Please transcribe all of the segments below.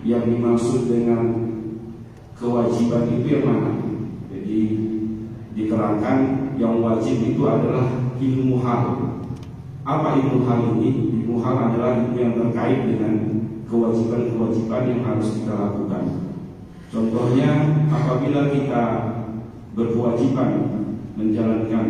yang dimaksud dengan kewajiban itu yang mana? Jadi diterangkan yang wajib itu adalah ilmu hal. Apa ilmu hal ini? Ilmu hal adalah ilmu yang terkait dengan kewajiban-kewajiban yang harus kita lakukan. Contohnya, apabila kita berkewajiban menjalankan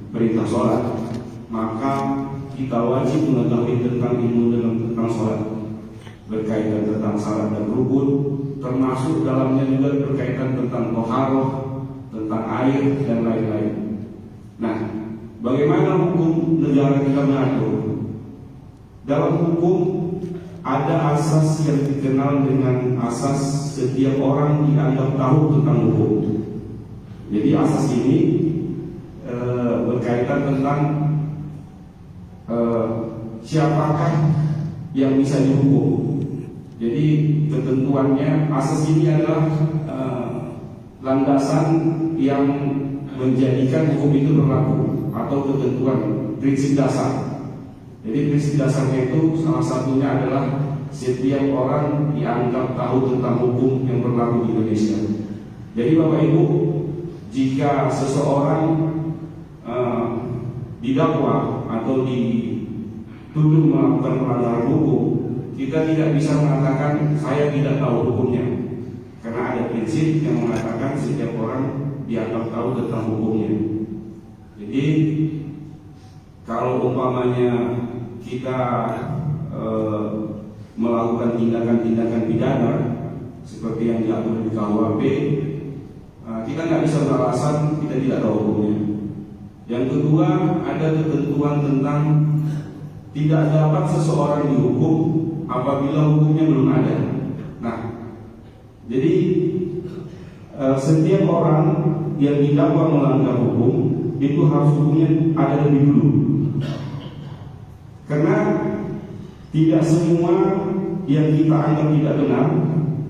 perintah sholat, maka kita wajib mengetahui tentang ilmu tentang sholat, berkaitan tentang syarat dan rukun, termasuk dalamnya juga berkaitan tentang toharoh, tentang air dan lain-lain. Nah, bagaimana hukum negara kita mengatur? Dalam hukum ada asas yang dikenal dengan asas setiap orang dianggap tahu tentang hukum. Jadi asas ini berkaitan tentang siapakah yang bisa dihukum. Jadi ketentuannya, asas ini adalah landasan yang menjadikan hukum itu berlaku, atau ketentuan prinsip dasar. Jadi prinsip dasarnya itu salah satunya adalah setiap orang dianggap tahu tentang hukum yang berlaku di Indonesia. Jadi Bapak Ibu, jika seseorang didakwa atau dituduh melakukan pelanggaran hukum, kita tidak bisa mengatakan saya tidak tahu hukumnya, karena ada prinsip yang mengatakan setiap orang dianggap tahu tentang hukumnya. Jadi kalau umpamanya kita melakukan tindakan-tindakan pidana seperti yang diatur di KUHP, kita nggak bisa beralasan kita tidak tahu hukumnya. Yang kedua, ada ketentuan tentang tidak dapat seseorang dihukum apabila hukumnya belum ada. Nah, jadi setiap orang yang didakwa melanggar hukum itu harus hukumnya ada lebih dulu. Karena tidak semua yang kita anggap tidak benar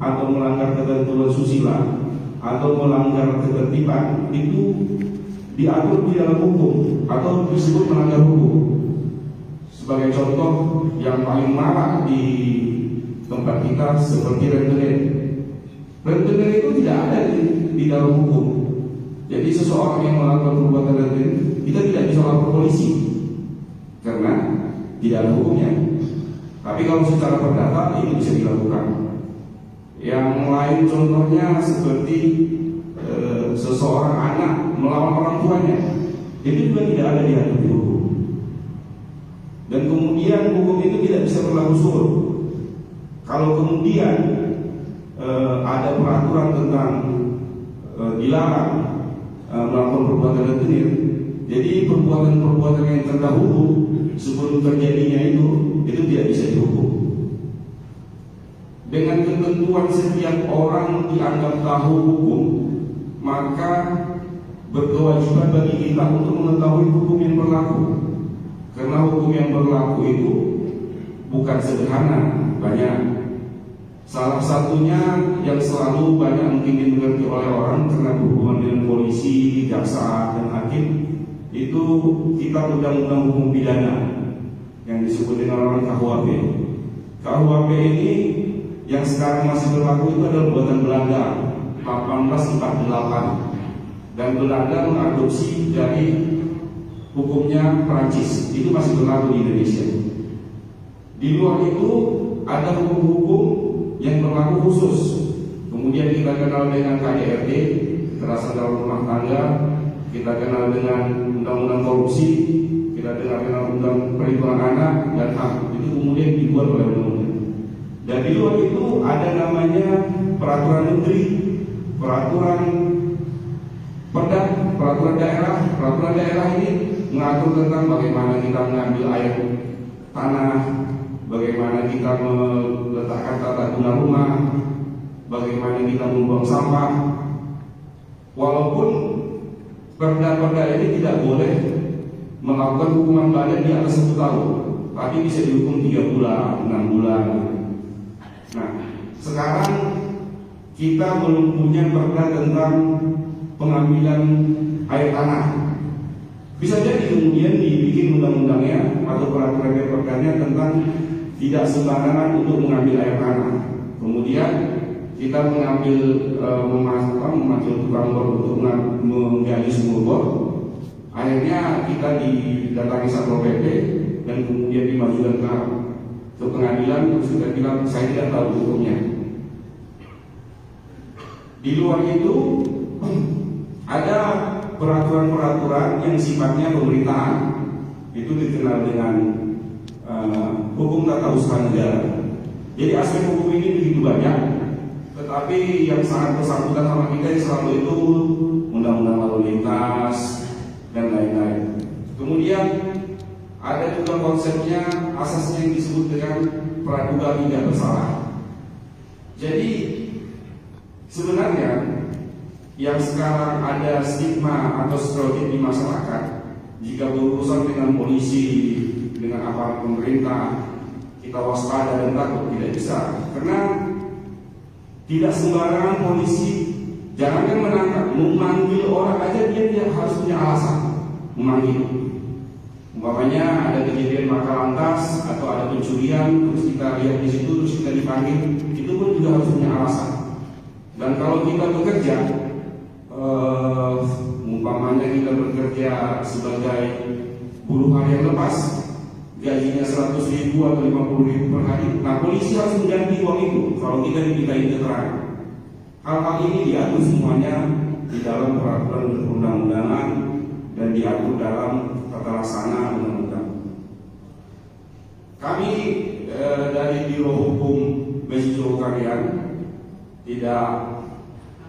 atau melanggar ketentuan susila atau melanggar ketertiban itu diatur di dalam hukum atau disebut melanggar hukum. Sebagai contoh yang paling marak di tempat kita seperti rentenir. Rentenir itu tidak ada di dalam hukum. Jadi seseorang yang melakukan perbuatan rentenir, kita tidak bisa lapor polisi karena tidak ada hukumnya. Tapi kalau secara perdata ini bisa dilakukan. Yang lain contohnya seperti seseorang anak melawan orang tuanya, itu juga tidak ada diatur di hukum. Dan kemudian hukum itu tidak bisa berlaku surut. Kalau kemudian ada peraturan tentang dilarang melakukan perbuatan rentenir, jadi perbuatan-perbuatan yang terdahulu sebelum terjadinya itu tidak bisa dihukum. Dengan ketentuan setiap orang dianggap tahu hukum, maka berkewajiban bagi kita untuk mengetahui hukum yang berlaku. Karena hukum yang berlaku itu bukan sederhana, banyak. Salah satunya yang selalu banyak mungkin dimengerti oleh orang karena berhubungan dengan polisi, jaksa, dan hakim, itu kitab undang-undang hukum pidana yang disebut dengan orang KUHP. KUHP ini yang sekarang masih berlaku itu adalah buatan Belanda 1848, dan Belanda mengadopsi dari hukumnya Perancis. Itu masih berlaku di Indonesia. Di luar itu ada hukum-hukum yang berlaku khusus. Kemudian kita kenal dengan KDRT, kekerasan dalam rumah tangga, kita kenal dengan undang-undang korupsi, kita kenal dengan undang perlindungan anak dan HAM. Itu kemudian dibuat oleh undang-undang. Dan di luar itu ada namanya peraturan menteri, peraturan perda, peraturan daerah. Peraturan daerah ini mengatur tentang bagaimana kita mengambil air tanah, bagaimana kita meletakkan tata guna rumah, bagaimana kita membuang sampah. Walaupun perda-perda ini tidak boleh melakukan hukuman badan di atas 1 tahun, tapi bisa dihukum 3 bulan, 6 bulan. Nah, sekarang kita belum punya perda tentang pengambilan air tanah. Bisa jadi kemudian dibikin undang-undangnya atau peraturan perdanya tentang tidak sembarangan untuk mengambil air tanah. Kemudian kita mengambil memanggil tukang bor untuk menggali sumur bor. Akhirnya kita didatangi Satpol PP dan kemudian dimajukan ke pengadilan. Terus kita bilang saya tidak tahu hukumnya. Di luar itu ada peraturan-peraturan yang sifatnya pemerintahan, itu dikenal dengan hukum tata usaha negara. Jadi aspek hukum ini begitu banyak, tetapi yang sangat bersangkutan sama kita selalu itu undang-undang lalu lintas dan lain-lain. Kemudian ada juga konsepnya, asasnya yang disebut dengan praduga tidak bersalah. Jadi sebenarnya yang sekarang ada stigma atau stereotip di masyarakat, jika berurusan dengan polisi, dengan aparat pemerintah, kita waspada dan takut, tidak bisa. Karena tidak sembarangan polisi, jangankan menangkap, memanggil orang aja dia harus punya alasan memanggil. Umpamanya ada kejadian maka lantas atau ada pencurian, terus kita lihat di situ, terus kita dipanggil, itu pun juga harus punya alasan. Dan kalau kita bekerja, umpamanya kita bekerja sebagai buruh harian lepas, gajinya 100.000 atau 50.000 per hari, nah polisi harus mengganti uang itu kalau kita dimintai keterangan. Hal-hal ini diatur semuanya di dalam peraturan perundang-undangan dan diatur dalam tata laksana undang-undang. Kami dari Biro Hukum Masjid Karyan tidak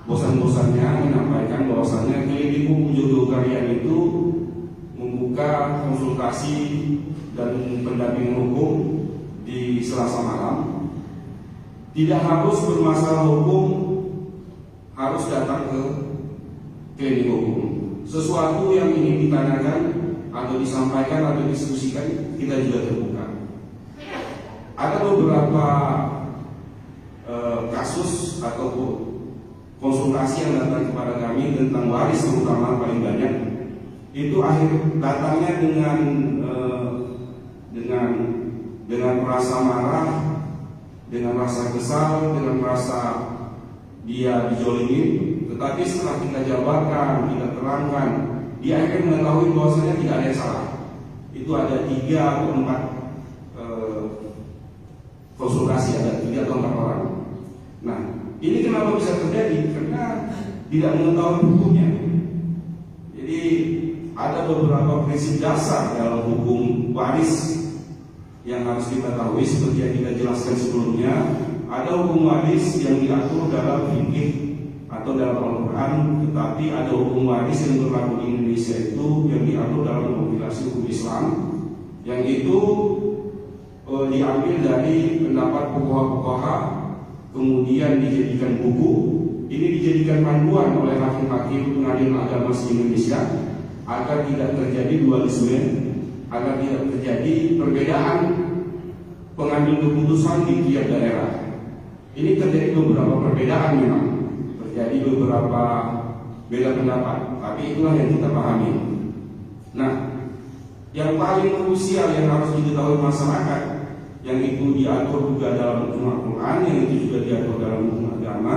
bosan-bosannya menyampaikan bahwasannya Klinik Hukum Jogokarian itu membuka konsultasi dan pendampingan hukum di Selasa malam. Tidak harus bermasalah hukum harus datang ke klinik hukum. Sesuatu yang ingin ditanyakan atau disampaikan atau diskusikan, kita juga terbuka. Ada beberapa kasus atau konsultasi yang datang kepada kami tentang waris, terutama paling banyak itu akhir datangnya dengan rasa marah, dengan rasa kesal, dengan rasa dia dijolimi. Tetapi setelah kita jabarkan, kita terangkan, dia akan mengetahui bahwasanya tidak ada yang salah. Itu ada 3 atau 4 konsultasi, ada 3 atau 4 orang. Nah, ini kenapa bisa terjadi? Karena tidak mengetahui hukumnya. Jadi ada beberapa prinsip dasar dalam hukum waris yang harus kita tahu, seperti yang kita jelaskan sebelumnya. Ada hukum waris yang diatur dalam fikih atau dalam Al-Quran, tetapi ada hukum waris yang berlaku di Indonesia itu yang diatur dalam kompilasi hukum Islam, yang itu diambil dari pendapat fuqaha, kemudian dijadikan buku. Ini dijadikan panduan oleh hakim-hakim pengadilan agama se-Indonesia agar tidak terjadi dualisme, agar tidak terjadi perbedaan pengambil keputusan di tiap daerah. Ini terjadi beberapa perbedaan memang, terjadi beberapa beda pendapat, tapi itulah yang kita pahami. Nah, yang paling krusial yang harus diketahui masyarakat, yang itu diatur juga dalam hukum Al-Quran, yang itu juga diatur dalam hukum agama,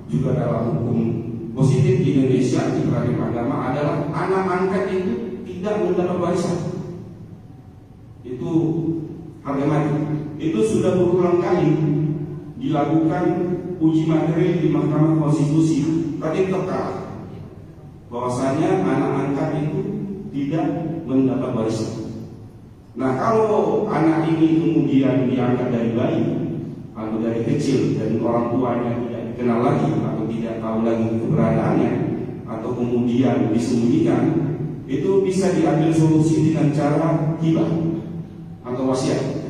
juga dalam hukum positif di Indonesia di peradilan agama, adalah anak angkat itu tidak mendapat warisan. Itu harga mati. Itu sudah berulang kali dilakukan uji materi di Mahkamah Konstitusi, tapi tetap bahwasanya anak angkat itu tidak mendapat warisan. Nah, kalau anak ini kemudian diangkat dari bayi atau dari kecil dan orang tuanya tidak dikenal lagi atau tidak tahu lagi keberadaannya, atau kemudian disembunyikan, itu bisa diambil solusi dengan cara hibah atau wasiat.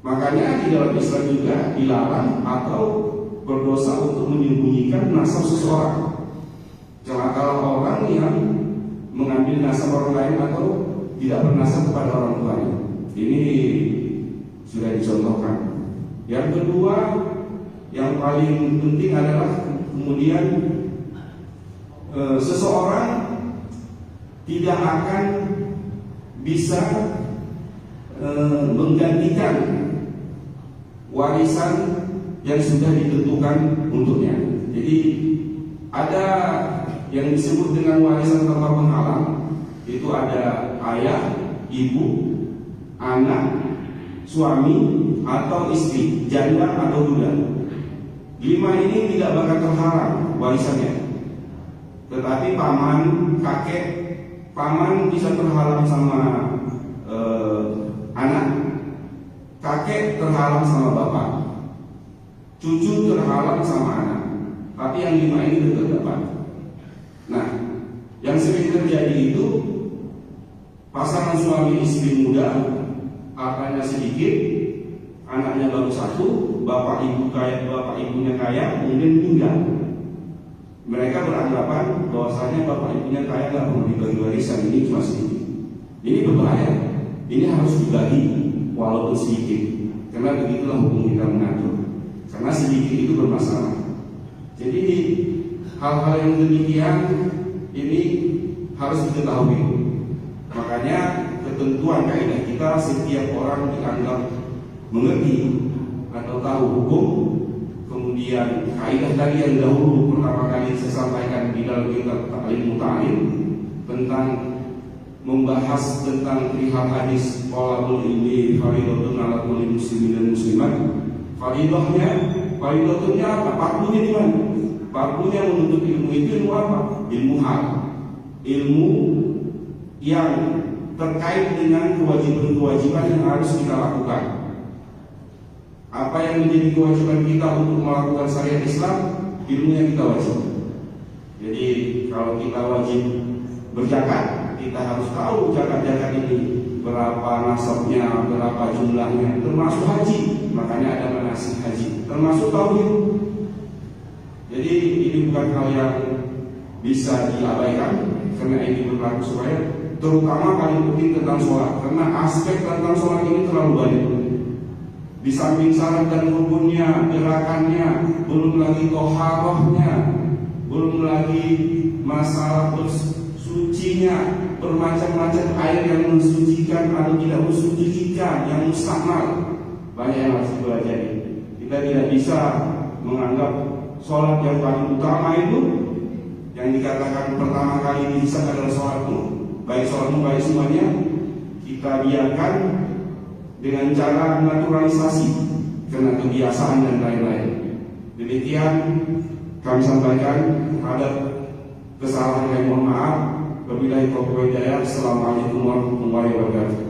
Makanya di dalam Islam juga dilarang atau berdosa untuk menyembunyikan nasab seseorang. Celakalah orang yang mengambil nasab orang lain atau tidak bernasab kepada orang tuanya. Ini sudah dicontohkan. Yang kedua, yang paling penting adalah kemudian seseorang tidak akan bisa menggantikan warisan yang sudah ditentukan untuknya. Jadi ada yang disebut dengan warisan tanpa penghalang, itu ada ayah, ibu, anak, suami atau istri, janda atau duda. 5 ini tidak bakal terhalang warisannya. Tetapi paman, kakek, paman bisa terhalang sama anak, kakek terhalang sama bapak, cucu terhalang sama anak. Tapi yang 5 ini tetap dapat. Nah, yang sering terjadi itu pasangan suami istri muda, hartanya sedikit, anaknya baru 1, bapak ibunya kaya, kemudian meninggal. Mereka beranggapan bahwasanya bapak ibunya kaya nggak perlu dibagi warisan, ini cuma sedikit. Ini berbahaya. Ini harus dibagi walaupun sedikit, karena begitulah hukum kita mengatur. Karena sedikit itu bermasalah. Jadi hal-hal yang demikian ini harus diketahui. Makanya ketentuan kaidah kita, setiap orang dianggap mengerti atau tahu hukum. Kemudian kaidah tadi yang dahulu pertama kali saya sampaikan di dalam kitab Ta'lim Muta'alim tentang membahas tentang perihal hadis qalabul ilmi faridatun 'ala kulli muslimin dan muslimat. Faridatnya apa? Fardunya di mana? Fardunya menuntut ilmu itu ilmu apa? Ilmu hal. Ilmu yang terkait dengan kewajiban-kewajiban yang harus kita lakukan. Apa yang menjadi kewajiban kita untuk melakukan syariat Islam, ilmu yang kita wajib. Jadi kalau kita wajib berzakat, kita harus tahu zakat-zakat ini berapa nasabnya, berapa jumlahnya, termasuk haji. Makanya ada manasik haji, termasuk tauhid. Jadi ini bukan hal yang bisa diabaikan, karena ini berlaku supaya terutama paling penting tentang sholat, karena aspek tentang sholat ini terlalu banyak. Di samping syarat dan rukunnya, gerakannya, belum lagi toharohnya, belum lagi masalah bersucinya, bermacam-macam air yang mensucikan atau tidak mensucikan, yang mustakmal, banyak yang harus dipelajari. Kita tidak bisa menganggap sholat yang paling utama itu, yang dikatakan pertama kali bisa adalah sholatmu, baik semuanya, kita biarkan dengan cara naturalisasi karena kebiasaan dan lain-lain. Demikian kami sampaikan. Ada kesalahan yang mohon maaf. Wabillahi taufiq wal hidayah. Assalamualaikum warahmatullahi wabarakatuh.